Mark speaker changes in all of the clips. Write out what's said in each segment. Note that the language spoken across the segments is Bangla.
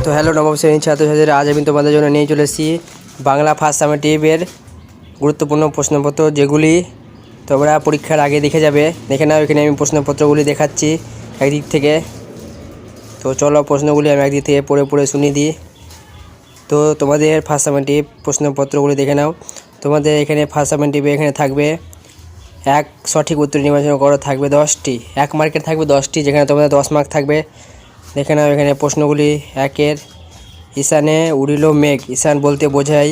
Speaker 1: তো হ্যালো নবম শ্রেণীর ছাত্রছাত্রীরা, আজ আমি তোমাদের জন্য নিয়ে চলে এসেছি বাংলা ফার্স্ট সামেটিভের গুরুত্বপূর্ণ প্রশ্নপত্র, যেগুলি তোমরা পরীক্ষার আগে দেখে যাবে। দেখে নাও, এখানে আমি প্রশ্নপত্রগুলি দেখাচ্ছি একদিক থেকে। তো চলো প্রশ্নগুলি আমি একদিক থেকে পড়ে পড়ে শুনিয়ে দিই। তো তোমাদের ফার্স্ট সামেটিভ প্রশ্নপত্রগুলি দেখে নাও। তোমাদের এখানে ফার্স্ট সামেটিভে এখানে থাকবে এক সঠিক উত্তর নির্বাচন করা থাকবে 10টি, 1 মার্কের থাকবে 10টি, যেখানে তোমাদের 10 মার্ক থাকবে। দেখে নাও এখানে প্রশ্নগুলি। একের, ঈশানে উড়িল মেঘ, ঈশান বলতে বোঝায়।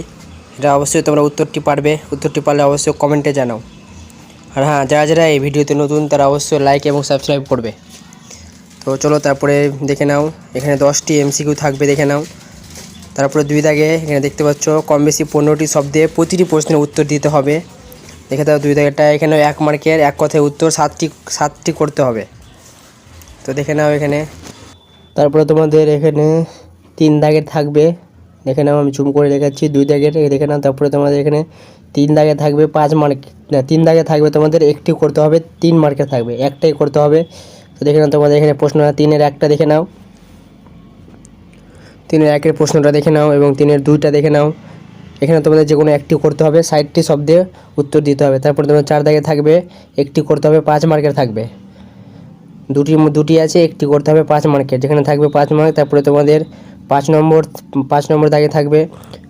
Speaker 1: এটা অবশ্যই তোমরা উত্তরটি পারবে। উত্তরটি পারলে অবশ্যই কমেন্টে জানাও। আর হ্যাঁ, যারা যারা এই ভিডিওতে নতুন তারা অবশ্যই লাইক এবং সাবস্ক্রাইব করবে। তো চলো তারপরে দেখে নাও, এখানে 10টি এমসিকিউ থাকবে, দেখে নাও। তারপরে 2 দাগে এখানে দেখতে পাচ্ছ কম বেশি 15টি শব্দে প্রতিটি প্রশ্নের উত্তর দিতে হবে। দেখে দাও 2 দাগেরটা। এখানে 1 মার্কের এক কথায় উত্তর 7টি করতে হবে। তো দেখে নাও এখানে। তারপরে তোমাদের এখানে 3 দাগের থাকবে, দেখে নাও, আমি জুম করে দেখাচ্ছি 2 দাগের, দেখে নাও। তারপরে তোমাদের এখানে 3 দাগে থাকবে 5 মার্ক, না 3 দাগে থাকবে তোমাদের একটি করতে হবে, 3 মার্কের থাকবে একটাই করতে হবে। তো দেখে নাও তোমাদের এখানে প্রশ্ন 3-এর একটা দেখে নাও, 3-এর 1-এর প্রশ্নটা দেখে নাও এবং 3-এর 2টা দেখে নাও। এখানে তোমাদের যে কোনো একটি করতে হবে, 60টি শব্দে উত্তর দিতে হবে। তারপরে তোমাদের 4 দাগে থাকবে একটি করতে হবে, 5 মার্কের থাকবে। দুটি আছে, একটি করতে হবে 5 মার্কের, যেখানে থাকবে 5 মার্ক। তারপরে তোমাদের 5 নম্বর দাগে থাকবে,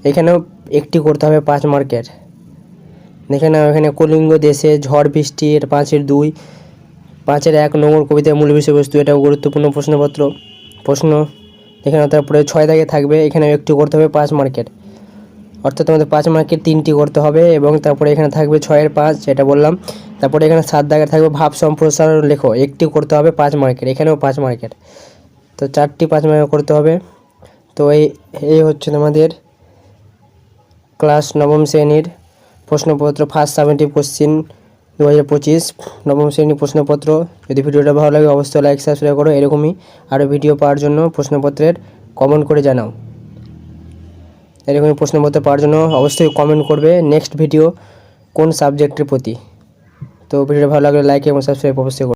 Speaker 1: এখানেও একটি করতে হবে 5 মার্কের। দেখে নাও এখানে কলিঙ্গ দেশে ঝড় বৃষ্টি, এর 5-এর 2, 5-এর 1 নোংর কবিতার মূল বিষয়বস্তু, এটাও গুরুত্বপূর্ণ প্রশ্ন। দেখে নাও। তারপরে 6 দাগে থাকবে, এখানে একটি করতে হবে 5 মার্কের, অর্থাৎ তোমাদের 5 মার্কের 3টি করতে হবে। এবং তারপরে এখানে থাকবে 6-এর 5, যেটা বললাম। তারপরে এখানে 7 দাগে থাকবে ভাব সম্প্রসারণ লেখো, একটি করতে হবে 5 মার্কের, এখানেও 5 মার্কের। তো 4টি 5 মার্কের করতে হবে। তো এই হচ্ছে তোমাদের ক্লাস নবম শ্রেণীর প্রশ্নপত্র, ফার্স্ট সামেটিভ কোশ্চিন 2025 নবম শ্রেণীর প্রশ্নপত্র। যদি ভিডিওটা ভালো লাগে অবশ্যই লাইক সাবস্ক্রাইব করো। এরকমই আরও ভিডিও পাওয়ার জন্য প্রশ্নপত্রের কমেন্ট করে জানাও। এরকমই প্রশ্নপত্র পাওয়ার জন্য অবশ্যই কমেন্ট করবে নেক্সট ভিডিও কোন সাবজেক্টের প্রতি। তো ভিডিওটা ভালো লাগলে লাইক এবং সাবস্ক্রাইব অবশ্যই করবে।